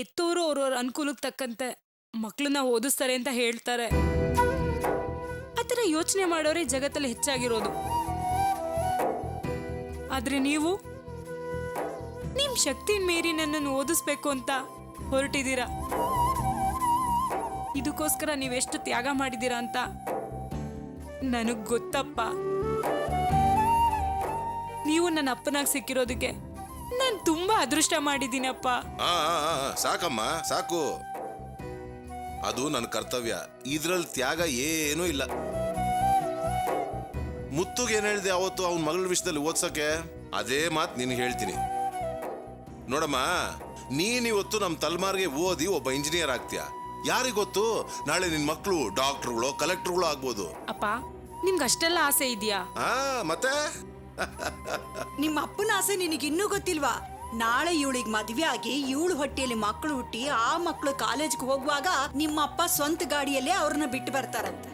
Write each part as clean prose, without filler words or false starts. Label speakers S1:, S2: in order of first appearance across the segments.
S1: ಎತ್ತೋರು ಅವ್ರವ್ರ ಅನುಕೂಲಕ್ಕೆ ತಕ್ಕಂತೆ ಮಕ್ಕಳನ್ನ ಓದಿಸ್ತಾರೆ ಅಂತ ಹೇಳ್ತಾರೆ. ಆ ಥರ ಯೋಚನೆ ಮಾಡೋರೇ ಜಗತ್ತಲ್ಲಿ ಹೆಚ್ಚಾಗಿರೋದು. ಆದ್ರೆ ನೀವು ನಿಮ್ ಶಕ್ತಿ ಮೀರಿ ನನ್ನನ್ನು ಓದಿಸ್ಬೇಕು ಅಂತ ಹೊರಟಿದ್ದೀರಾ. ಇದಕ್ಕೋಸ್ಕರ ನೀವೆಷ್ಟು ತ್ಯಾಗ ಮಾಡಿದ್ದೀರಾ ಅಂತ ನನಗ್ ಗೊತ್ತಪ್ಪ. ನೀವು ನನ್ನ ಅಪ್ಪನಾಗಿ ಸಿಕ್ಕಿರೋದಕ್ಕೆ ನಾನು ತುಂಬಾ ಅದೃಷ್ಟ ಮಾಡಿದ್ದೀನಪ್ಪ.
S2: ಸಾಕಮ್ಮ ಸಾಕು, ಅದು ನನ್ನ ಕರ್ತವ್ಯ. ಇದ್ರಲ್ಲಿ ತ್ಯಾಗ ಏನೂ ಇಲ್ಲ. ಮುತ್ತುಗೆ ಏನ್ ಹೇಳ್ದೆ ಅವತ್ತು ಅವನ ಮಗಳ ವಿಷಯದಲ್ಲಿ ಓದ್ಸಕ್ಕೆ? ಅದೇ ಮಾತು ನಿನಗೆ ಹೇಳ್ತೀನಿ ನೋಡಮ್ಮ. ನೀನಿವತ್ತು ನಮ್ಮ ತಲೆಮಾರಿಗೆ ಓದಿ ಒಬ್ಬ ಇಂಜಿನಿಯರ್ ಆಗ್ತೀಯ. ಯಾರಿಗೊತ್ತು ನಾಳೆ ನಿನ್ ಮಕ್ಕಳು ಡಾಕ್ಟರ್ಗಳು ಕಲೆಕ್ಟರ್ಗಳು ಆಗ್ಬೋದು.
S1: ಅಪ್ಪ ನಿಮ್ಗೆ ಅಷ್ಟೆಲ್ಲ ಆಸೆ ಇದೆಯಾ?
S2: ಮತ್ತೆ
S3: ನಿಮ್ಮ ಅಪ್ಪನ ಆಸೆ ನಿನಗಿನ್ನೂ ಗೊತ್ತಿಲ್ವಾ? ನಾಳೆ ಇವಳಿಗೆ ಮದ್ವೆ ಆಗಿ ಇವಳು ಹೊಟ್ಟೆಯಲ್ಲಿ ಮಕ್ಕಳು ಹುಟ್ಟಿ ಆ ಮಕ್ಕಳು ಕಾಲೇಜ್ಗೆ ಹೋಗುವಾಗ ನಿಮ್ಮ ಅಪ್ಪ ಸ್ವಂತ ಗಾಡಿಯಲ್ಲೇ ಅವ್ರನ್ನ ಬಿಟ್ಟು ಬರ್ತಾರಂತೆ.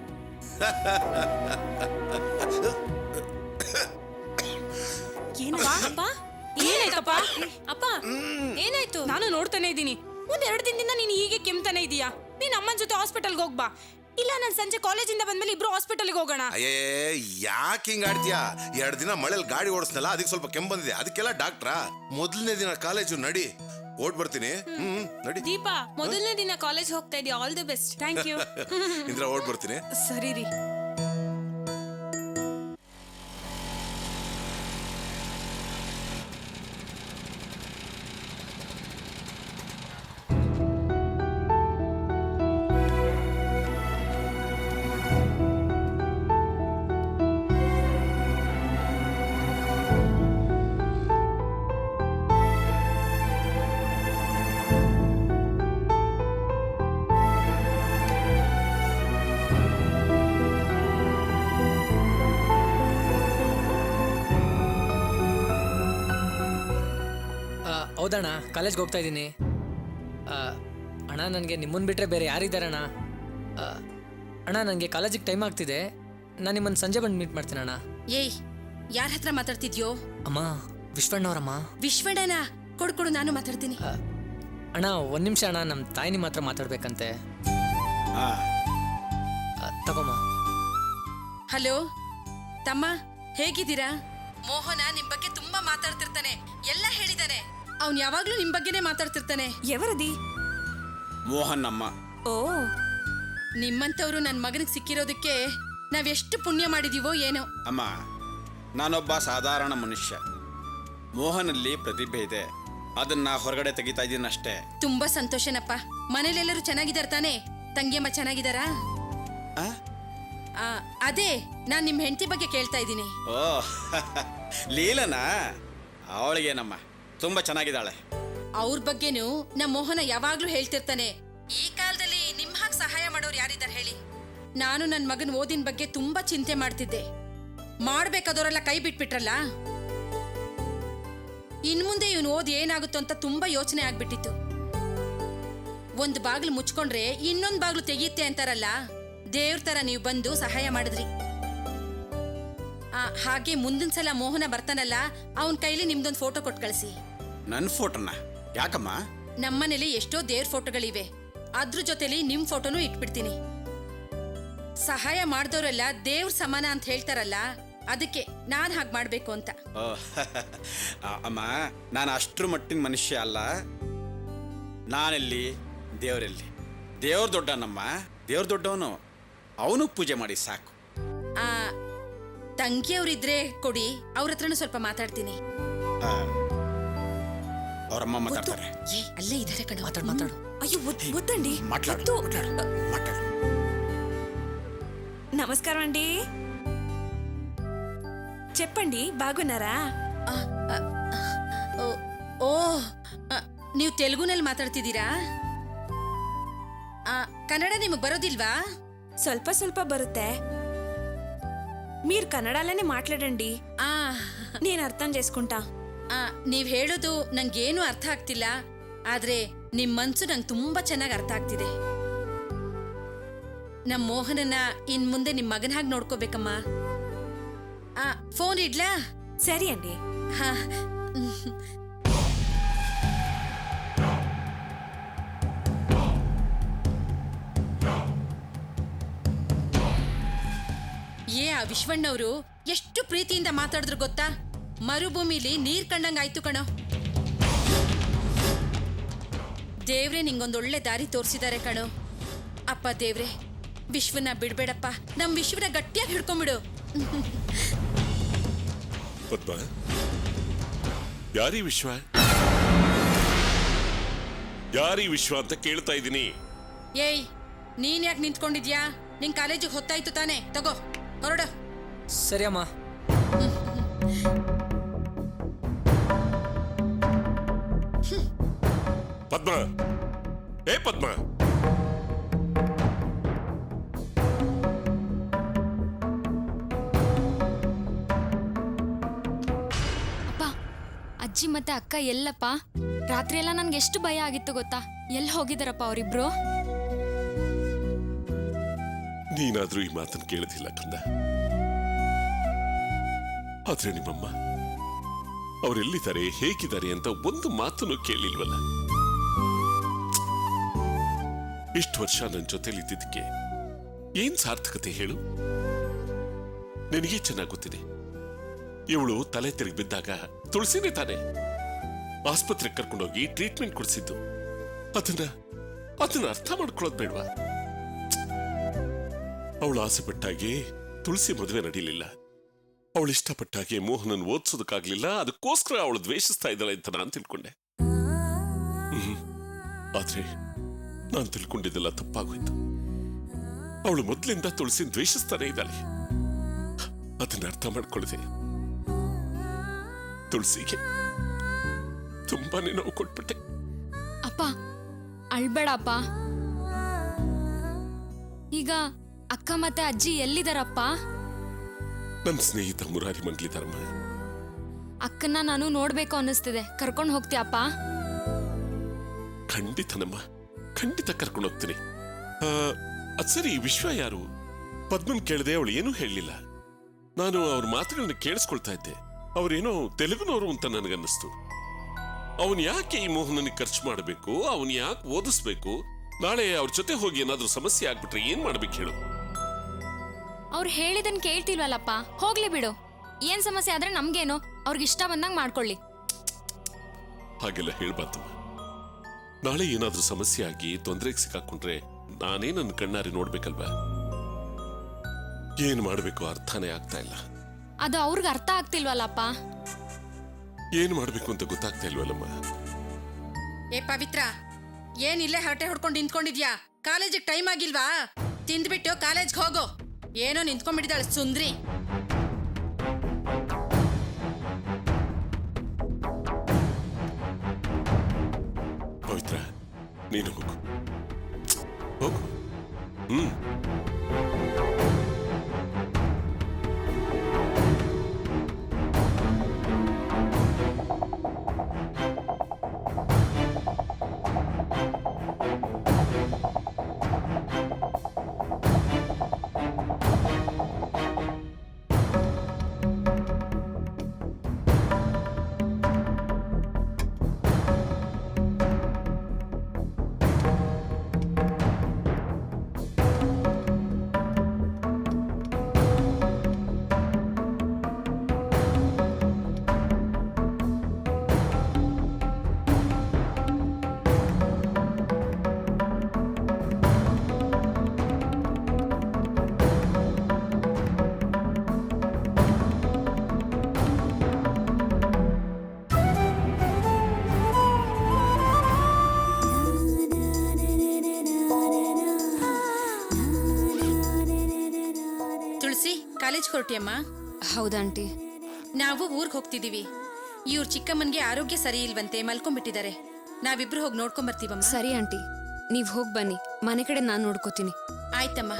S1: ಏನಾಯ್ತಪ್ಪ? ಅಪ್ಪ ಏನಾಯ್ತು? ನಾನು ನೋಡ್ತಾನೆ ಇದ್ದೀನಿ. ಒಂದೆರಡು ದಿನದಿಂದ ನೀನು ಹೀಗೆ ಕೆಮ್ತಾನೆ ಇದೀಯಾ. ನೀನ್ ಅಮ್ಮನ ಜೊತೆ ಹಾಸ್ಪಿಟಲ್ಗೆ ಹೋಗ್ಬಾ. ಇಲ್ಲ ನಾನು ಸಂಜೆ ಕಾಲೇಜಿಂದ ಬಂದ್ಮೇಲೆ ಇಬ್ರು ಹಾಸ್ಪಿಟಲ್ಗೆ ಹೋಗೋಣ.
S2: ಅಯ್ಯೇ ಯಾಕೆ ಹಿಂಗ ಆಡ್ತೀಯಾ? 2 ದಿನ ಮಳೆಯಲ್ಲಿ ಗಾಡಿ ಓಡಿಸ್ನಲ್ಲ, ಅದಕ್ಕೆ ಸ್ವಲ್ಪ ಕೆಮ್ಮು ಬಂದಿದೆ. ಅದಕ್ಕೆಲ್ಲ ಡಾಕ್ಟ್ರಾ? ಮೊದಲನೇ ದಿನ ಕಾಲೇಜು ನಡಿ, ಓಡ್ ಬರ್ತೀನಿ. ನಡಿ.
S4: ದೀಪಾ, ಮೊದಲನೇ ದಿನ ಕಾಲೇಜ್ ಹೋಗ್ತಾ ಇದೀಯ. All the best.
S1: Thank you.
S2: ಇಂದ್ರ ಓಡ್ ಬರ್ತೀನಿ.
S1: ಸರಿ ರೀ.
S5: ಹೌದಣ್ಣ, ಕಾಲೇಜ್ಗೆ ಹೋಗ್ತಾ ಇದ್ದೀನಿ. ಅಣ್ಣ ನನಗೆ ನಿಮ್ಮನ್ನು ಬಿಟ್ಟರೆ ಬೇರೆ ಯಾರಿದ್ದಾರಣ್ಣ? ಅಣ್ಣ ನನಗೆ ಕಾಲೇಜಿಗೆ ಟೈಮ್ ಆಗ್ತಿದೆ. ನಾನು ನಿಮ್ಮನ್ನು ಸಂಜೆ ಬಂದು ಮೀಟ್ ಮಾಡ್ತೀನಿ ಅಣ್ಣ.
S6: ಏಯ್, ಯಾರ ಹತ್ರ ಮಾತಾಡ್ತಿದ್ಯೋ?
S5: ಅಮ್ಮ, ವಿಶ್ವಣ್ಣವ್ರಮ್ಮ.
S6: ವಿಶ್ವಣ್ಣನ ಕೊಡು, ನಾನು ಮಾತಾಡ್ತೀನಿ.
S5: ಅಣ್ಣ 1 ನಿಮಿಷ ಅಣ್ಣ, ನಮ್ಮ ತಾಯಿ ನಿಮ್ಮ ಹತ್ರ ಮಾತಾಡ್ಬೇಕಂತೆ. ತಗೊಮ್ಮ.
S6: ಹಲೋ ತಮ್ಮ, ಹೇಗಿದ್ದೀರಾ? ಮೋಹನ ನಿಮ್ ಬಗ್ಗೆ ತುಂಬಾ ಮಾತಾಡ್ತಿರ್ತಾನೆ, ಎಲ್ಲ ಹೇಳಿದಾನೆ. ಅವ್ನ್ ಯಾವಾಗ್ಲೂ ನಿಮ್ ಬಗ್ಗೆನೇ ಮಾತಾಡ್ತಿರ್ತಾನೆ.
S3: ఎవరది?
S7: ಮೋಹನ್ ಅಮ್ಮ.
S3: ಓ,
S6: ನಿಮ್ಮಂತವ್ರು ನನ್ ಮಗನಿಗೆ ಸಿಕ್ಕಿರೋದಕ್ಕೆ ನಾವೆಷ್ಟು ಪುಣ್ಯ ಮಾಡಿದೀವೋ ಏನೋ.
S7: ಅಮ್ಮ, ನಾನೊಬ್ಬ ಸಾಧಾರಣ ಮನುಷ್ಯ. ಮೋಹನಲ್ಲಿ ಪ್ರತಿಭೆ ಇದೆ, ಅದನ್ನ ಹೊರಗಡೆ ತೆಗಿತಾ ಇದ್ದೀನಿ ಅಷ್ಟೇ.
S6: ತುಂಬಾ ಸಂತೋಷನಪ್ಪ. ಮನೇಲೆಲ್ಲರೂ ಚೆನ್ನಾಗಿದಾರ ತಾನೆ? ತಂಗಿಯಮ್ಮ ಚೆನ್ನಾಗಿದಾರಾ? ಅದೇ ನಾನ್ ನಿಮ್ ಹೆಂಡತಿ ಬಗ್ಗೆ ಕೇಳ್ತಾ ಇದ್ದೀನಿ.
S7: ಓ ಲೀಲನಾ? ಅವಳಿಗೇನಮ್ಮ, ತುಂಬಾ ಚೆನ್ನಾಗಿದ್ದಾಳೆ.
S6: ಅವ್ರ ಬಗ್ಗೆನೂ ನಮ್ಮ ಮೋಹನ ಯಾವಾಗ್ಲೂ ಹೇಳ್ತಿರ್ತಾನೆ. ಈ ಕಾಲದಲ್ಲಿ ನಿಮ್ ಹಾಗೆ ಸಹಾಯ ಮಾಡೋರು ಯಾರಿದ್ದಾರೆ ಹೇಳಿ? ನಾನು ನನ್ನ ಮಗನ ಓದಿನ ಬಗ್ಗೆ ತುಂಬಾ ಚಿಂತೆ ಮಾಡ್ತಿದ್ದೆ. ಮಾಡ್ಬೇಕಾದವರೆಲ್ಲ ಕೈ ಬಿಟ್ಬಿಟ್ರಲ್ಲ. ಇನ್ ಮುಂದೆ ಇವನು ಓದಿ ಏನಾಗುತ್ತೋ ಅಂತ ತುಂಬಾ ಯೋಚನೆ ಆಗ್ಬಿಟ್ಟಿತ್ತು. ಒಂದು ಬಾಗ್ಲು ಮುಚ್ಕೊಂಡ್ರೆ ಇನ್ನೊಂದು ಬಾಗ್ಲು ತೆಗೆಯುತ್ತೆ ಅಂತಾರಲ್ಲ, ದೇವ್ರ ತರ ನೀವು ಬಂದು ಸಹಾಯ ಮಾಡಿದ್ರಿ. ಹಾಗೆ ಮುಂದಿನ ಸಲ ಮೋಹನ ಬರ್ತಾನಲ್ಲ, ಅವನ್ ಕೈಲಿ ನಿಮ್ದೊಂದು ಫೋಟೋ ಕೊಟ್ಟು ಕಳಿಸಿ.
S7: ನನ್ನ ಫೋಟೋನ ಯಾಕಮ್ಮ?
S6: ನಮ್ಮನೇಲಿ ಎಷ್ಟೋ ದೇವ್ರ ಫೋಟೋಗಳಿವೆ, ಅದ್ರ ಜೊತೆಲಿ ನಿಮ್ ಫೋಟೋನು ಇಟ್ಬಿಡ್ತೀನಿ. ಸಹಾಯ ಮಾಡಿದವರೆಲ್ಲ ದೇವ್ರ ಸಮಾನ ಅಂತ ಹೇಳ್ತಾರಲ್ಲ, ಅದಕ್ಕೆ ನಾನ್ ಹಾಗೆ ಮಾಡ್ಬೇಕು ಅಂತ.
S7: ಅಮ್ಮ, ನಾನು ಅಷ್ಟ್ರ ಮಟ್ಟಿನ ಮನುಷ್ಯ ಅಲ್ಲ. ನಾನೆಲ್ಲಿ, ದೇವರೆಲ್ಲಿ? ದೇವ್ರ ದೊಡ್ಡನಮ್ಮ, ದೇವ್ರ ದೊಡ್ಡವನು. ಅವನು ಪೂಜೆ ಮಾಡಿ ಸಾಕು.
S6: ತಂಗಿಯವ್ರಿದ್ರೆ ಕೊಡಿ, ಅವ್ರ ಹತ್ರನೂ ಸ್ವಲ್ಪ ಮಾತಾಡ್ತೀನಿ.
S7: ಅವರಮ್ಮ ಮಾತಾಡ್ತಾರೆ.
S6: ಅಲ್ಲೇ ಇದಾರೆ ಕಣ.
S5: ಮಾತಾಡು.
S3: అయ్యో వద్దండి.
S7: మాట్లాడు.
S3: నమస్కారం అండి. చెప్పండి, బాగున్నారా?
S6: ಓ, ನೀವು ತೆಲುಗುನಲ್ಲಿ ಮಾತಾಡ್ತಿದ್ದೀರಾ? ಕನ್ನಡ ನಿಮಗೆ ಬರೋದಿಲ್ವಾ?
S3: ಸ್ವಲ್ಪ ಸ್ವಲ್ಪ ಬರುತ್ತೆ. మీరు కన్నడలోనే మాట్లాడండి, నేను అర్థం చేసుకుంటా.
S6: ನೀವ್ ಹೇಳೋದು ನಂಗೇನು ಅರ್ಥ ಆಗ್ತಿಲ್ಲ, ಆದ್ರೆ ನಿಮ್ ಮನ್ಸು ನಂಗೆ ತುಂಬಾ ಚೆನ್ನಾಗಿ ಅರ್ಥ ಆಗ್ತಿದೆ. ನಮ್ ಮೋಹನನ್ನ ಇನ್ ಮುಂದೆ ನಿಮ್ ಮಗನ ಹಾಗೆ ನೋಡ್ಕೋಬೇಕಮ್ಮ. ಫೋನ್ ಇಡ್ಲಾ?
S3: ಸರಿ ಅಂಡಿ.
S6: ಆ ವಿಶ್ವಣ್ಣವ್ರು ಎಷ್ಟು ಪ್ರೀತಿಯಿಂದ ಮಾತಾಡಿದ್ರು ಗೊತ್ತಾ? ಮರುಭೂಮಿಲಿ ನೀರ್ ಕಂಡಂಗಾಯ್ತು ಕಣೋ. ದೇವ್ರೆ ನಿಂಗೊಂದೊಳ್ಳೆ ದಾರಿ ತೋರಿಸಿದ್ದಾರೆ ಕಣೋ. ಅಪ್ಪ ದೇವ್ರೆ, ವಿಶ್ವನ ಬಿಡ್ಬೇಡಪ್ಪ, ನಮ್ ವಿಶ್ವನ ಗಟ್ಟಿಯಾಗಿ ಹಿಡ್ಕೊಂಬಿಡು.
S8: ಪದ್ಮ, ಯಾರೀ ವಿಶ್ವ? ಯಾರೀ ವಿಶ್ವ ಅಂತ ಕೇಳ್ತಾ ಇದ್ದೀನಿ.
S6: ಏಯ್, ನೀನ್ ಯಾಕೆ ನಿಂತ್ಕೊಂಡಿದ್ಯಾ? ನಿನ್ ಕಾಲೇಜಿಗೆ ಹೊತ್ತಾಯ್ತು ತಾನೆ, ತಗೋ ಹೊರಡ.
S5: ಸರಿ ಅಮ್ಮ.
S8: ಪದ್ಮ, ಏ ಪದ್ಮ,
S4: ಅಪ್ಪ, ಅಜ್ಜಿ ಮತ್ತೆ ಅಕ್ಕ ಎಲ್ಲಪ್ಪ? ರಾತ್ರಿ ಎಲ್ಲ ನನ್ಗೆ ಎಷ್ಟು ಭಯ ಆಗಿತ್ತು ಗೊತ್ತಾ? ಎಲ್ಲಿ ಹೋಗಿದಾರಪ್ಪ ಅವರಿಬ್ರು?
S8: ನೀನಾದ್ರೂ ಈ ಮಾತನ್ನು ಕೇಳದಿಲ್ಲ ಕಂದ. ಆದ್ರೆ ನಿಮ್ಮಮ್ಮ ಅವರೆಲ್ಲಿದ್ದಾರೆ, ಹೇಗಿದ್ದಾರೆ ಅಂತ ಒಂದು ಮಾತನ್ನು ಕೇಳಿಲ್ವಲ್ಲ. ಇಷ್ಟು ವರ್ಷ ನನ್ನ ಜೊತೆಲಿ ಇದ್ದಿದ್ದಕ್ಕೆ ಏನ್ ಸಾರ್ಥಕತೆ ಹೇಳು? ನಿನಗೆ ಚೆನ್ನಾಗಿ ಗೊತ್ತಿದೆ, ಇವಳು ತಲೆ ತಿರುಗಿ ಬಿದ್ದಾಗ ತುಳಸಿನೇ ತಾನೆ ಆಸ್ಪತ್ರೆಗೆ ಕರ್ಕೊಂಡೋಗಿ ಟ್ರೀಟ್ಮೆಂಟ್ ಕೊಡಿಸಿದ್ದು. ಅದನ್ನ ಅರ್ಥ ಮಾಡ್ಕೊಳ್ಳೋದು ಬೇಡವಾ? ಅವಳು ಆಸೆ ಪಟ್ಟಾಗೆ ತುಳಸಿ ಮದುವೆ ನಡೀಲಿಲ್ಲ. ಅವಳು ಇಷ್ಟಪಟ್ಟಾಗೆ ಮೋಹನನ್ ಓದಿಸೋದಕ್ಕಾಗ್ಲಿಲ್ಲ. ಅದಕ್ಕೋಸ್ಕರ ಅವಳು ದ್ವೇಷಿಸ್ತಾ ಇದ್ದಾಳೆ ಅಂತ ನಾನು ತಿಳ್ಕೊಂಡೆ. ಆದ್ರೆ ನಾನು ತಿಳ್ಕೊಂಡಿದ್ದೆಲ್ಲ ತಪ್ಪಾಗೋಯ್ತು. ಅವಳು ಮೊದಲಿಂದ ತುಳಸಿನ ದ್ವೇಷಿಸ್ತಾನೆ ಇದ್ದಾಳೆ. ಅದನ್ನ ಅರ್ಥ ಮಾಡ್ಕೊಳ್ಳದೆ ತುಳಸಿಗೆ ತುಂಬಾನೇ ನೋವು ಕೊಟ್ಬಿಟ್ಟೆ.
S4: ಅಪ್ಪ, ಅಳ್ಬೇಡಪ್ಪ. ಈಗ ಅಕ್ಕ ಮತ್ತೆ ಅಜ್ಜಿ ಎಲ್ಲಿದಾರಪ್ಪ?
S8: ನನ್ನ ಸ್ನೇಹಿತ ಮುರಾರಿ ಮನ್ಲಿದಾರಮ್ಮ.
S4: ಅಕ್ಕನ್ನ ನಾನು ನೋಡ್ಬೇಕು ಅನ್ನಿಸ್ತಿದೆ, ಕರ್ಕೊಂಡು ಹೋಗ್ತೀಯಪ್ಪ?
S8: ಖಂಡಿತನಮ್ಮ, ಖಂಡಿತ ಕರ್ಕೊಂಡು ಹೋಗ್ತೀನಿ. ಅದ್ ಸರಿ, ವಿಶ್ವ ಯಾರು? ಪದ್ಮನ್ ಕೇಳಿದೆ, ಅವಳು ಏನೂ ಹೇಳಲಿಲ್ಲ. ನಾನು ಅವ್ರ ಮಾತುಗಳನ್ನ ಕೇಳಿಸ್ಕೊಳ್ತಾ ಇದ್ದೆ. ಅವ್ರೇನೋ ತೆಲುಗುನವರು ಅಂತ ನನಗನ್ನಿಸ್ತು. ಅವನ್ ಯಾಕೆ ಈ ಮೋಹನನಿಗೆ ಖರ್ಚು ಮಾಡಬೇಕು? ಅವನ್ ಯಾಕೆ ಓದಿಸ್ಬೇಕು? ನಾಳೆ ಅವ್ರ ಜೊತೆ ಹೋಗಿ ಏನಾದ್ರೂ ಸಮಸ್ಯೆ ಆಗ್ಬಿಟ್ರೆ ಏನ್ ಮಾಡ್ಬೇಕು ಹೇಳು?
S4: ಅವ್ರು ಹೇಳಿದನ್ ಕೇಳ್ತಿಲ್ವಲ್ಲಪ್ಪ, ಹೋಗ್ಲಿ ಬಿಡು. ಏನ್ ಸಮಸ್ಯೆ ಆದ್ರೆ ನಮ್ಗೇನು, ಅವ್ರಿಗೆ ಇಷ್ಟ ಬಂದಂಗ್ ಮಾಡ್ಕೊಳ್ಳಿ.
S8: ಹಾಗೆಲ್ಲ ಹೇಳ್ಬಾರ್ದಮ್ಮ. ನಾಳೆ ಏನಾದ್ರೂ ಸಮಸ್ಯೆ ಆಗಿ ತೊಂದರೆಗೆ ಸಿಕ್ಕಾಕೊಂಡ್ರೆ ನಾನೇ ನನ್ನ ಕಣ್ಣಾರಿ ನೋಡ್ಬೇಕಲ್ವಾ? ಏನ್ ಮಾಡ್ಬೇಕು ಅರ್ಥನೇ ಆಗ್ತಾ ಇಲ್ಲ.
S4: ಅದು ಅವ್ರಿಗೆ ಅರ್ಥ ಆಗ್ತಿಲ್ವಲ್ಲಪ್ಪ.
S8: ಏನ್ ಮಾಡ್ಬೇಕು ಅಂತ ಗೊತ್ತಾಗ್ತಾ ಇಲ್ವಲ್ಲಮ್ಮ.
S6: ಏ ಪವಿತ್ರ, ಏನ್ ಇಲ್ಲೇ ಹರಟೆ ಹೊಡ್ಕೊಂಡು ನಿಂತ್ಕೊಂಡಿದ್ಯಾ? ಕಾಲೇಜಿಗೆ ಟೈಮ್ ಆಗಿಲ್ವಾ? ತಿಂದ್ಬಿಟ್ಟು ಕಾಲೇಜ್ಗೆ ಹೋಗೋ. ಏನೋ ನಿಂತ್ಕೊಂಡ್ಬಿಟ್ಟಿದ್ದಾಳೆ ಸುಂದ್ರಿ.
S8: ಪವಿತ್ರ, ನೀನು ಹೋಗು ಹೋಗು.
S6: ಕಾಲೇಜ್ ಹೊರಟಿಯಮ್ಮ?
S4: ಹೌದಾಂಟಿ.
S6: ನಾವು ಊರ್ಗ್ ಹೋಗ್ತಿದೀವಿ. ಇವ್ರ ಚಿಕ್ಕಮ್ಮನ್ಗೆ ಆರೋಗ್ಯ ಸರಿ ಇಲ್ವಂತೆ, ಮಲ್ಕೊಂಡ್ಬಿಟ್ಟಿದ್ದಾರೆ. ನಾವಿಬ್ರು ಹೋಗಿ ನೋಡ್ಕೊಂಡ್ ಬರ್ತೀವಮ್ಮ.
S4: ಸರಿ ಆಂಟಿ, ನೀವ್ ಹೋಗ್ ಬನ್ನಿ, ಮನೆ ಕಡೆ ನಾನ್ ನೋಡ್ಕೋತೀನಿ.
S6: ಆಯ್ತಮ್ಮ.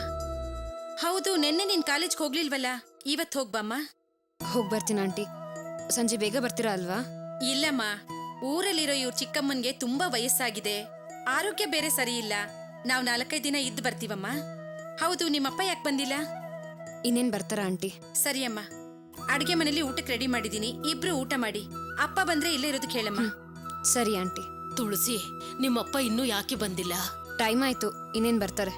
S6: ಹೌದು, ನೆನ್ನೆ ನೀನ್ ಕಾಲೇಜ್ಗೆ ಹೋಗ್ಲಿಲ್ವಲ್ಲ, ಇವತ್ ಹೋಗ್ಬಮ್ಮ.
S4: ಹೋಗ್ ಬರ್ತೀನಿ ಆಂಟಿ. ಸಂಜೆ ಬೇಗ ಬರ್ತೀರಾ ಅಲ್ವಾ?
S6: ಇಲ್ಲಮ್ಮ, ಊರಲ್ಲಿರೋ ಇವ್ರ ಚಿಕ್ಕಮ್ಮನ್ಗೆ ತುಂಬಾ ವಯಸ್ಸಾಗಿದೆ, ಆರೋಗ್ಯ ಬೇರೆ ಸರಿ ಇಲ್ಲ. ನಾವ್ 4-5 ದಿನ ಇದ್ದು ಬರ್ತೀವಮ್ಮ. ಹೌದು, ನಿಮ್ಮಪ್ಪ ಯಾಕೆ ಬಂದಿಲ್ಲ?
S4: ಇನ್ನೇನ್ ಬರ್ತಾರ ಆಂಟಿ?
S6: ಸರಿಯಮ್ಮ. ಅಡ್ಗೆ ಮನೇಲಿ ಊಟಕ್ಕೆ ರೆಡಿ ಮಾಡಿದೀನಿ, ಇಬ್ರು ಊಟ ಮಾಡಿ. ಅಪ್ಪ ಬಂದ್ರೆ ಇಲ್ಲೇ ಇರೋದಕ್ಕೆ ಹೇಳಮ್ಮ.
S4: ಸರಿ ಆಂಟಿ.
S9: ತುಳಸಿ, ನಿಮ್ಮಪ್ಪ ಇನ್ನೂ ಯಾಕೆ ಬಂದಿಲ್ಲ?
S4: ಟೈಮ್ ಆಯ್ತು, ಇನ್ನೇನ್ ಬರ್ತಾರೆ.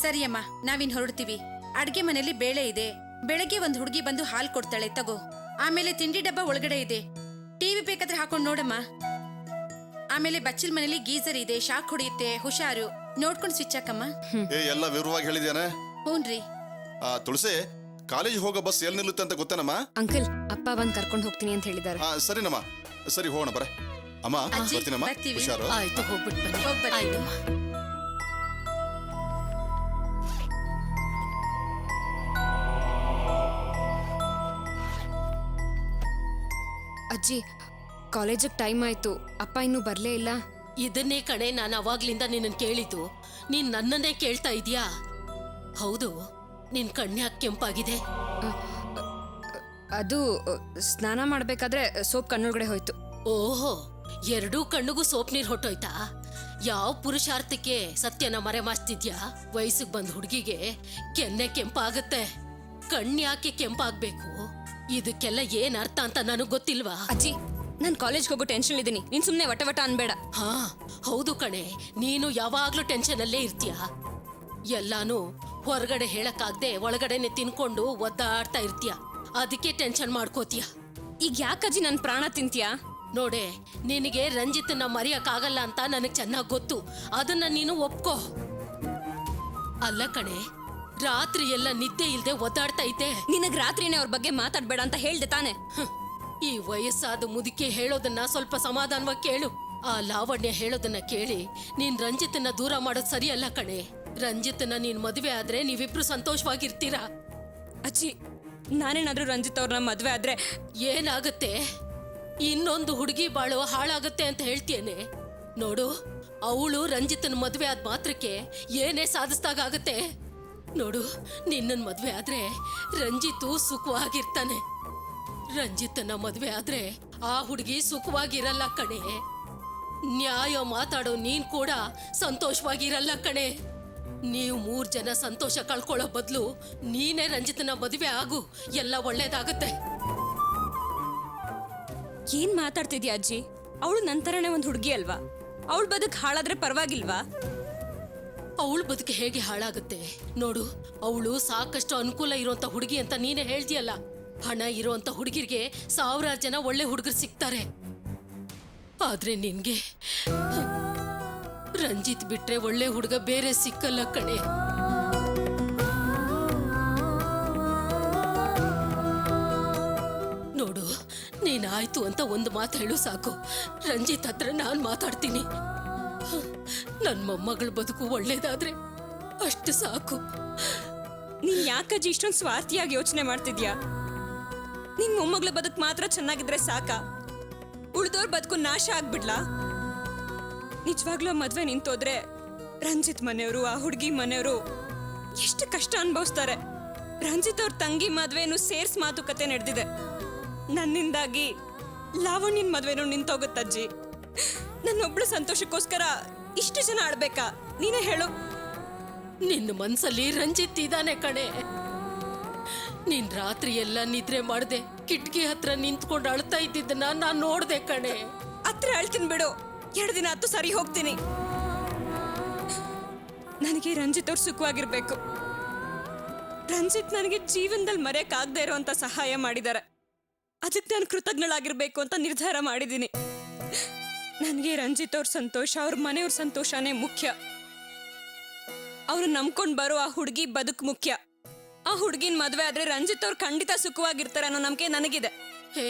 S6: ಸರಿಯಮ್ಮ, ನಾವಿನ್ ಹೊರಡ್ತೀವಿ. ಅಡ್ಗೆ ಮನೇಲಿ ಬೇಳೆ ಇದೆ, ಬೆಳಗ್ಗೆ ಒಂದು ಹುಡುಗಿ ಬಂದು ಹಾಲು ಕೊಡ್ತಾಳೆ, ತಗೋ. ಆಮೇಲೆ ತಿಂಡಿ ಡಬ್ಬ ಒಳಗಡೆ ಇದೆ, ಟಿವಿ ಬೇಕಾದ್ರೆ ಹಾಕೊಂಡು ನೋಡಮ್ಮ. ಆಮೇಲೆ ಬಚ್ಚಲ್ ಮನೇಲಿ ಗೀಸರ್ ಇದೆ, ಶಾಕ್ ಹೊಡೆಯುತ್ತೆ, ಹುಷಾರು, ನೋಡ್ಕೊಂಡು ಸ್ವಿಚ್ ಹಾಕಮ್ಮ.
S10: ಎಲ್ಲ ವಿವರವಾಗಿ ಹೇಳಿದ್ದೇನೆ.
S6: ಹ್ಞೂನ್ರಿ.
S10: ತುಳಸಿ, ಕಾಲೇಜ್ ಹೋಗೋ ಬಸ್ ಎಲ್ಲಿ ನಿಲ್ಲುತ್ತೆ ಅಂತ ಗೊತ್ತೇನಮ್ಮ?
S4: ಅಂಕಲ್, ಅಪ್ಪ ಬಂದು ಕರ್ಕೊಂಡು ಹೋಗ್ತೀನಿ ಅಂತ ಹೇಳಿದ್ದಾರೆ.
S10: ಸರಿನಮ್ಮ, ಸರಿ ಹೋಗೋಣ ಬರ. ಅಮ್ಮ ಬರ್ತೀನಮ್ಮ,
S6: ಬರ್ತೀವಿ.
S10: ಹುಷಾರು.
S9: ಆಯ್ತು, ಹೋಗ್ಬಿಟ್ಟು ಬನ್ನಿ.
S6: ಹೋಗ್ಬರ್ತೀವಿ.
S9: ಆಯ್ತಮ್ಮ.
S4: ಅಜ್ಜಿ, ಕಾಲೇಜಿಗೆ ಟೈಮ್ ಆಯ್ತು, ಅಪ್ಪ ಇನ್ನೂ ಬರಲೇ ಇಲ್ಲ.
S9: ಇದನ್ನೇ ಕಣೆ ನಾನು ಅವಾಗ್ಲಿಂದ ನಿನ್ನನ್ನು ಕೇಳಿದ್ದು. ನೀನ್ ನನ್ನನ್ನೇ ಕೇಳ್ತಾ ಇದೀಯಾ? ಹೌದು, ನಿನ್ ಕಣ್ಯಾಕ್ ಕೆಂಪಾಗಿದೆ?
S4: ಅದು ಸ್ನಾನ ಮಾಡಬೇಕಾದ್ರೆ ಸೋಪ್ ಕಣ್ಣೊಳಗಡೆ ಹೋಯ್ತು.
S9: ಓಹೋ, ಎರಡೂ ಕಣ್ಣಿಗೂ ಸೋಪ್ ನೀರ್ ಹೊಟ್ಟೋಯ್ತಾ? ಯಾವ ಪುರುಷಾರ್ಥಕ್ಕೆ ಸತ್ಯನ ಮರೆಮಾಚ್ತಿದ್ಯಾ? ವಯಸ್ಸಿಗೆ ಬಂದ ಹುಡುಗಿಗೆ ಕೆನ್ನೆ ಕೆಂಪಾಗತ್ತೆ, ಕಣ್ಯಾಕೆ ಕೆಂಪಾಗ್ಬೇಕು? ಇದಕ್ಕೆಲ್ಲ ಏನ್ ಅರ್ಥ ಅಂತ ನನಗ್ ಗೊತ್ತಿಲ್ವಾ?
S4: ಅಜ್ಜಿ, ನಾನು ಕಾಲೇಜ್ಗೆ ಹೋಗೋ ಟೆನ್ಷನ್ ಇದ್ದೀನಿ, ನೀನ್ ಸುಮ್ಮನೆ ವಟ ವಟ ಅನ್ಬೇಡ.
S9: ಹಾ ಹೌದು ಕಣೆ, ನೀನು ಯಾವಾಗ್ಲೂ ಟೆನ್ಷನ್ ಅಲ್ಲೇ ಇರ್ತೀಯ. ಎಲ್ಲಾನು ಹೊರಗಡೆ ಹೇಳಕ್ಕಾಗ್ದೆ ಒಳಗಡೆನೆ ತಿನ್ಕೊಂಡು ಒದ್ದಾಡ್ತಾ ಇರ್ತೀಯ, ಅದಕ್ಕೆ ಟೆನ್ಷನ್ ಮಾಡ್ಕೋತೀಯ.
S4: ಈಗ ಯಾಕಜ್ಜಿ ನನ್ನ ಪ್ರಾಣ ತಿಂತೀಯಾ?
S9: ನೋಡೆ, ನಿನಗೆ ರಂಜಿತ್ನ ಮರೆಯಕ್ಕಾಗಲ್ಲ ಅಂತ ನನಗ್ ಚೆನ್ನಾಗ್ ಗೊತ್ತು, ಅದನ್ನ ನೀನು ಒಪ್ಕೋ. ಅಲ್ಲ ಕಣೆ, ರಾತ್ರಿ ಎಲ್ಲ ನಿದ್ದೆ ಇಲ್ದೆ ಒದ್ದಾಡ್ತಾ ಇದ್ದೆ.
S4: ನಿನಗ್ ರಾತ್ರಿನೇ ಅವ್ರ ಬಗ್ಗೆ ಮಾತಾಡ್ಬೇಡ ಅಂತ ಹೇಳ್ದೆ ತಾನೆ?
S9: ಈ ವಯಸ್ಸಾದ ಮುದುಕಿ ಹೇಳೋದನ್ನ ಸ್ವಲ್ಪ ಸಮಾಧಾನವಾಗಿ ಕೇಳು. ಆ ಲಾವಣ್ಯ ಹೇಳೋದನ್ನ ಕೇಳಿ ನೀನ್ ರಂಜಿತನ್ನ ದೂರ ಮಾಡೋದ್ ಸರಿಯಲ್ಲ ಕಣೆ. ರಂಜಿತನ್ನ ನೀನ್ ಮದುವೆ ಆದ್ರೆ ನೀವಿಬ್ರು ಸಂತೋಷವಾಗಿರ್ತೀರಾ.
S4: ಅಜ್ಜಿ, ನಾನೇನಾದ್ರೂ ರಂಜಿತ್ ಅವ್ರನ್ನ ಮದ್ವೆ ಆದ್ರೆ
S9: ಏನಾಗತ್ತೆ? ಇನ್ನೊಂದು ಹುಡುಗಿ ಬಾಳು ಹಾಳಾಗತ್ತೆ ಅಂತ ಹೇಳ್ತೇನೆ. ನೋಡು, ಅವಳು ರಂಜಿತನ ಮದುವೆ ಆದ ಮಾತ್ರಕ್ಕೆ ಏನೇ ಸಾಧಿಸ್ದಾಗತ್ತೆ. ನೋಡು, ನಿನ್ನನ್ ಮದ್ವೆ ಆದ್ರೆ ರಂಜಿತು ಸುಖವಾಗಿರ್ತಾನೆ. ರಂಜಿತನ ಮದ್ವೆ ಆದ್ರೆ ಆ ಹುಡುಗಿ ಸುಖವಾಗಿರಲ್ಲ ಕಣೆ. ನ್ಯಾಯ ಮಾತಾಡೋ ನೀನ್ ಕೂಡ ಸಂತೋಷವಾಗಿರಲ್ಲ ಕಣೆ. ನೀವು 3 ಜನ ಸಂತೋಷ ಕಳ್ಕೊಳ್ಳೋ ಬದಲು ನೀನೇ ರಂಜಿತನ ಮದುವೆ ಆಗು, ಎಲ್ಲ ಒಳ್ಳೇದಾಗತ್ತೆ.
S4: ಏನ್ ಮಾತಾಡ್ತಿದ್ಯಾ ಅಜ್ಜಿ? ಅವಳು ನಂತರನೇ ಒಂದು ಹುಡುಗಿ ಅಲ್ವಾ? ಅವಳು ಬದುಕು ಹಾಳಾದ್ರೆ ಪರವಾಗಿಲ್ವಾ?
S9: ಅವಳ ಬದುಕು ಹೇಗೆ ಹಾಳಾಗುತ್ತೆ? ನೋಡು, ಅವಳು ಸಾಕಷ್ಟು ಅನುಕೂಲ ಇರುವಂತ ಹುಡುಗಿ ಅಂತ ನೀನೇ ಹೇಳ್ತೀಯಲ್ಲ. ಹಣ ಇರುವಂತ ಹುಡುಗಿರ್ಗೆ 1000 ಜನ ಒಳ್ಳೆ ಹುಡುಗರು ಸಿಗ್ತಾರೆ. ಆದ್ರೆ ನಿನ್ಗೆ ರಂಜಿತ್ ಬಿಟ್ರೆ ಒಳ್ಳೆ ಹುಡುಗ ಬೇರೆ ಸಿಕ್ಕಲ್ಲ ಕಣೆ. ನೋಡು, ನೀನಾಯ್ತು ಅಂತ ಒಂದು ಮಾತು ಹೇಳು ಸಾಕು. ರಂಜಿತ್ ಹತ್ರ ನಾನ್ ಮಾತಾಡ್ತೀನಿ. ನನ್ ಮೊಮ್ಮಗಳ ಬದುಕು ಒಳ್ಳೇದಾದ್ರೆ ಅಷ್ಟು ಸಾಕು.
S4: ನೀನ್ ಯಾಕಜ್ಜಿ ಇಷ್ಟೊಂದು ಸ್ವಾರ್ಥಿಯಾಗಿ ಯೋಚನೆ ಮಾಡ್ತಿದ್ಯಾ? ನಿನ್ ಮೊಮ್ಮಗಳ ಬದುಕು ಮಾತ್ರ ಚೆನ್ನಾಗಿದ್ರೆ ಸಾಕ? ಉಳ್ದೋರ್ ಬದುಕು ನಾಶ ಆಗ್ಬಿಡ್ಲಾ? ನಿಜವಾಗ್ಲೂ ಮದ್ವೆ ನಿಂತೋದ್ರೆ ರಂಜಿತ್ ಮನೆಯವರು, ಆ ಹುಡುಗಿ ಮನೆಯವರು ಎಷ್ಟು ಕಷ್ಟ ಅನುಭವಿಸ್ತಾರೆ. ರಂಜಿತ್ ಅವ್ರ ತಂಗಿ ಮದ್ವೆನು ಸೇರ್ಸ್ ಮಾತುಕತೆ ನಡೆದಿದೆ. ನನ್ನಿಂದಾಗಿ ಲಾವಣ್ಯನ್ ಮದ್ವೆನೂ ನಿಂತೋಗುತ್ತಜ್ಜಿ. ನನ್ನೊಬ್ಳು ಸಂತೋಷಕ್ಕೋಸ್ಕರ ಇಷ್ಟು ಜನ ಆಡ್ಬೇಕಾ? ನೀನೇ ಹೇಳು.
S9: ನಿನ್ನ ಮನ್ಸಲ್ಲಿ ರಂಜಿತ್ ಇದ್ದಾನೆ ಕಣೆ. ನೀನ್ ರಾತ್ರಿ ಎಲ್ಲ ನಿದ್ರೆ ಮಾಡ್ದೆ ಕಿಟಕಿ ಹತ್ರ ನಿಂತ್ಕೊಂಡು ಅಳ್ತಾ ಇದ್ದಿದ್ದನ್ನ ನಾನ್ ನೋಡ್ದೆ ಕಣೆ.
S4: ಹತ್ರ ಅಳ್ತೀನಿ ಬಿಡು, 2 ದಿನ ಆತು ಸರಿ ಹೋಗ್ತೀನಿ. ನನಗೆ ರಂಜಿತ್ ಅವ್ರು ಸುಖವಾಗಿರ್ಬೇಕು. ರಂಜಿತ್ ನನಗೆ ಜೀವನದಲ್ಲಿ ಮರೆಯಕ್ಕಾಗದೇ ಇರೋಂಥ ಸಹಾಯ ಮಾಡಿದ್ದಾರೆ. ಅದಕ್ಕೆ ನಾನು ಕೃತಜ್ಞಳಾಗಿರ್ಬೇಕು ಅಂತ ನಿರ್ಧಾರ ಮಾಡಿದ್ದೀನಿ. ನನಗೆ ರಂಜಿತ್ ಅವ್ರ ಸಂತೋಷ, ಅವ್ರ ಮನೆಯವ್ರ ಸಂತೋಷನೇ ಮುಖ್ಯ. ಅವ್ರು ನಂಬ್ಕೊಂಡು ಬರೋ ಆ ಹುಡುಗಿ ಬದುಕು ಮುಖ್ಯ. ಆ ಹುಡುಗಿನ ಮದುವೆ ಆದ್ರೆ ರಂಜಿತ್ ಅವ್ರು ಖಂಡಿತ ಸುಖವಾಗಿರ್ತಾರೆ ಅನ್ನೋ ನಂಬಿಕೆ ನನಗಿದೆ.
S9: ಹೇ,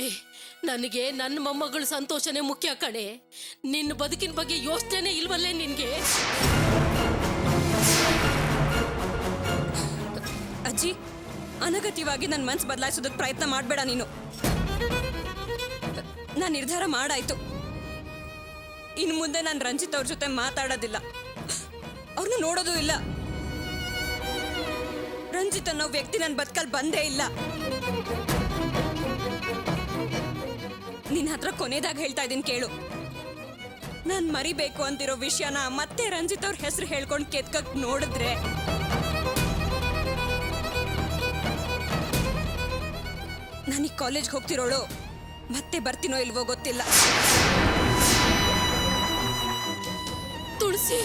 S9: ನನಗೆ ನನ್ನ ಮೊಮ್ಮಗಳ ಸಂತೋಷನೇ ಮುಖ್ಯ ಕಣೆ. ನಿನ್ನ ಬದುಕಿನ ಬಗ್ಗೆ ಯೋಚನೆ ಇಲ್ವಲ್ಲೇ ನಿನ್ಗೆ?
S4: ಅಜ್ಜಿ, ಅನಗತ್ಯವಾಗಿ ನನ್ನ ಮನ್ಸು ಬದಲಾಯಿಸೋದಕ್ಕೆ ಪ್ರಯತ್ನ ಮಾಡಬೇಡ ನೀನು. ನಾನು ನಿರ್ಧಾರ ಮಾಡಾಯ್ತು. ಇನ್ನು ಮುಂದೆ ನಾನು ರಂಜಿತ್ ಅವ್ರ ಜೊತೆ ಮಾತಾಡೋದಿಲ್ಲ, ಅವ್ರನ್ನ ನೋಡೋದು ಇಲ್ಲ. ರಂಜಿತ್ ಅನ್ನೋ ವ್ಯಕ್ತಿ ನನ್ನ ಬದುಕಲ್ಲಿ ಬಂದೇ ಇಲ್ಲ. ನಿನ್ನ ಹತ್ರ ಕೊನೆದಾಗ ಹೇಳ್ತಾ ಇದ್ದೀನಿ ಕೇಳು. ನಾನು ಮರಿಬೇಕು ಅಂತಿರೋ ವಿಷಯನ ಮತ್ತೆ ರಂಜಿತ್ ಅವ್ರ ಹೆಸರು ಹೇಳ್ಕೊಂಡು ಕೆತ್ಕಕ್ ನೋಡಿದ್ರೆ ನಾನೀಗ ಕಾಲೇಜ್ಗೆ ಹೋಗ್ತಿರೋಳು ಮತ್ತೆ ಬರ್ತೀನೋ ಇಲ್ವೋ ಗೊತ್ತಿಲ್ಲ.
S9: ತುಳಸಿ,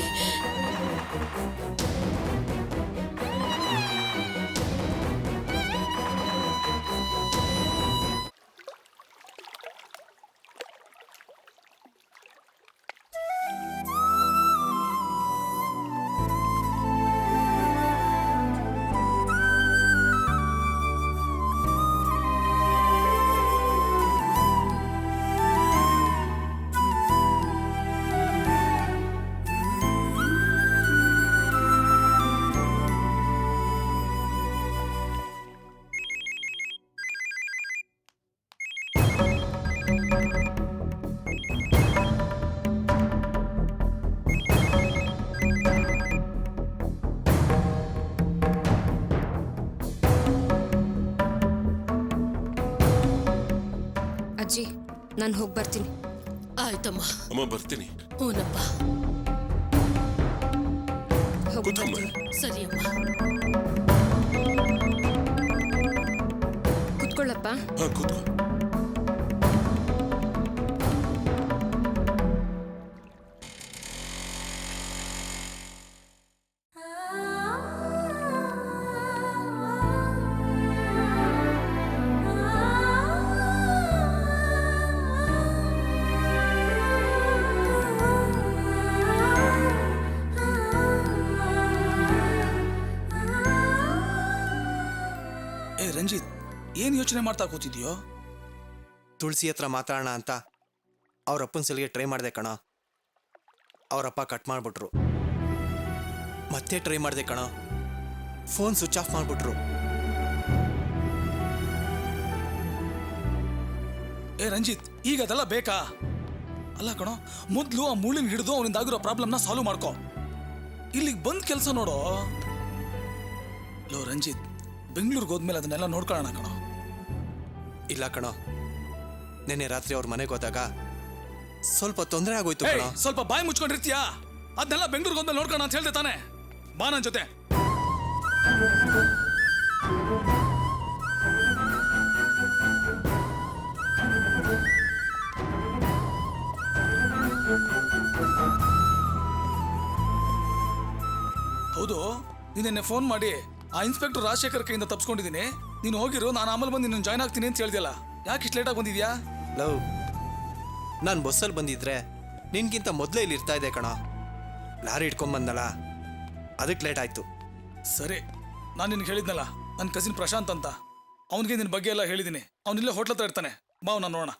S4: ಅಜ್ಜಿ ನಾನು ಹೋಗಿ ಬರ್ತೀನಿ.
S9: ಆಯ್ತಮ್ಮ.
S8: ಅಮ್ಮ ಬರ್ತೀನಿ.
S9: ಹೂನಪ್ಪ.
S4: ಹೋಗಿ
S8: ಕೂತ್ಕೊಂಬ.
S4: ಬರ್ತೀನಿ.
S9: ಸರಿಯಮ್ಮ.
S4: ಕುತ್ಕೊಳ್ಳಪ್ಪ.
S8: ಹಾ ಕೂತ್ಕೋ.
S11: ಏ ರಂಜಿತ್, ಏನ್ ಯೋಚನೆ ಮಾಡ್ತಾ ಕೂತಿದ್ಯೋ?
S12: ತುಳಸಿ ಹತ್ರ ಮಾತಾಡೋಣ ಅಂತ ಅವ್ರಪ್ಪನ ಸಲಿಗೆ ಟ್ರೈ ಮಾಡಿದೆ ಕಣ. ಅವರಪ್ಪ ಕಟ್ ಮಾಡಿಬಿಟ್ರು. ಮತ್ತೆ ಟ್ರೈ ಮಾಡಿದೆ ಕಣ, ಫೋನ್ ಸ್ವಿಚ್ ಆಫ್ ಮಾಡಿಬಿಟ್ರು.
S11: ಏ ರಂಜಿತ್, ಈಗ ಅದೆಲ್ಲ ಬೇಕಾ? ಅಲ್ಲ ಕಣೋ, ಮೊದಲು ಆ ಮುಳ್ಳಿನ ಹಿಡಿದು ಅವನಿಂದ ಆಗಿರೋ ಪ್ರಾಬ್ಲಮ್ನ ಸಾಲ್ವ್ ಮಾಡ್ಕೋ. ಇಲ್ಲಿಗೆ ಬಂದ್ ಕೆಲಸ ನೋಡೋ. ಲೋ ರಂಜಿತ್, ಬೆಂಗಳೂರಿಗೆ ಹೋದ್ಮೇಲೆ ಅದನ್ನೆಲ್ಲ ನೋಡ್ಕೊಳ್ಳೋಣ ಕಣೋ.
S12: ಇಲ್ಲ ಕಣೋ, ನೆನ್ನೆ ರಾತ್ರಿ ಅವ್ರ ಮನೆಗೆ ಹೋದಾಗ ಸ್ವಲ್ಪ ತೊಂದರೆ ಆಗೋಯ್ತು
S11: ಏಯ್,
S12: ಕಣೋ.
S11: ಸ್ವಲ್ಪ ಬಾಯಿ ಮುಚ್ಕೊಂಡಿರ್ತೀಯಾ? ಅದನ್ನೆಲ್ಲ ಬೆಂಗಳೂರಿಗೆ ಹೋದ್ಮೇಲೆ ನೋಡ್ಕೊಳ್ಳೋಣ ಅಂತ ಹೇಳ್ದೆ ತಾನೆ. ಬಾ ನನ್ನ ಜೊತೆ. ಹೌದು, ನೀನೆನ್ನೆ ಫೋನ್ ಮಾಡಿ ಆ ಇನ್ಸ್ಪೆಕ್ಟರ್ ರಾಜಶೇಖರ್ ಕೈಯಿಂದ ತಪ್ಸ್ಕೊಂಡಿದ್ದೀನಿ, ನೀನು ಹೋಗಿರು, ನಾನು ಆಮೇಲೆ ಬಂದು ನಿನ್ನ ಜಾಯ್ನ್ ಆಗ್ತೀನಿ ಅಂತ ಹೇಳ್ದಿಲ್ಲ. ಯಾಕೆ ಇಷ್ಟು ಲೇಟಾಗಿ ಬಂದಿದ್ಯಾ?
S12: ಲವ್, ನಾನು ಬಸ್ಸಲ್ಲಿ ಬಂದಿದ್ರೆ ನಿನ್ಗಿಂತ ಮೊದಲೇ ಇಲ್ಲಿ ಇರ್ತಾ ಇದೆ ಕಣ. ಲಾರಿ ಇಟ್ಕೊಂಬಂದಲ್ಲ, ಅದಕ್ಕೆ ಲೇಟ್ ಆಯ್ತು.
S11: ಸರಿ, ನಾನು ನಿನ್ಗೆ ಹೇಳಿದ್ನಲ್ಲ, ನನ್ನ ಕಸಿನ್ ಪ್ರಶಾಂತ್ ಅಂತ, ಅವನಿಗೆ ನಿನ್ನ ಬಗ್ಗೆ ಎಲ್ಲ ಹೇಳಿದ್ದೀನಿ. ಅವನಿಲ್ಲೇ ಹೋಟ್ಲ್ ಹತ್ರ ಇರ್ತಾನೆ. ಬಾ, ನಾನು ನೋಡೋಣ.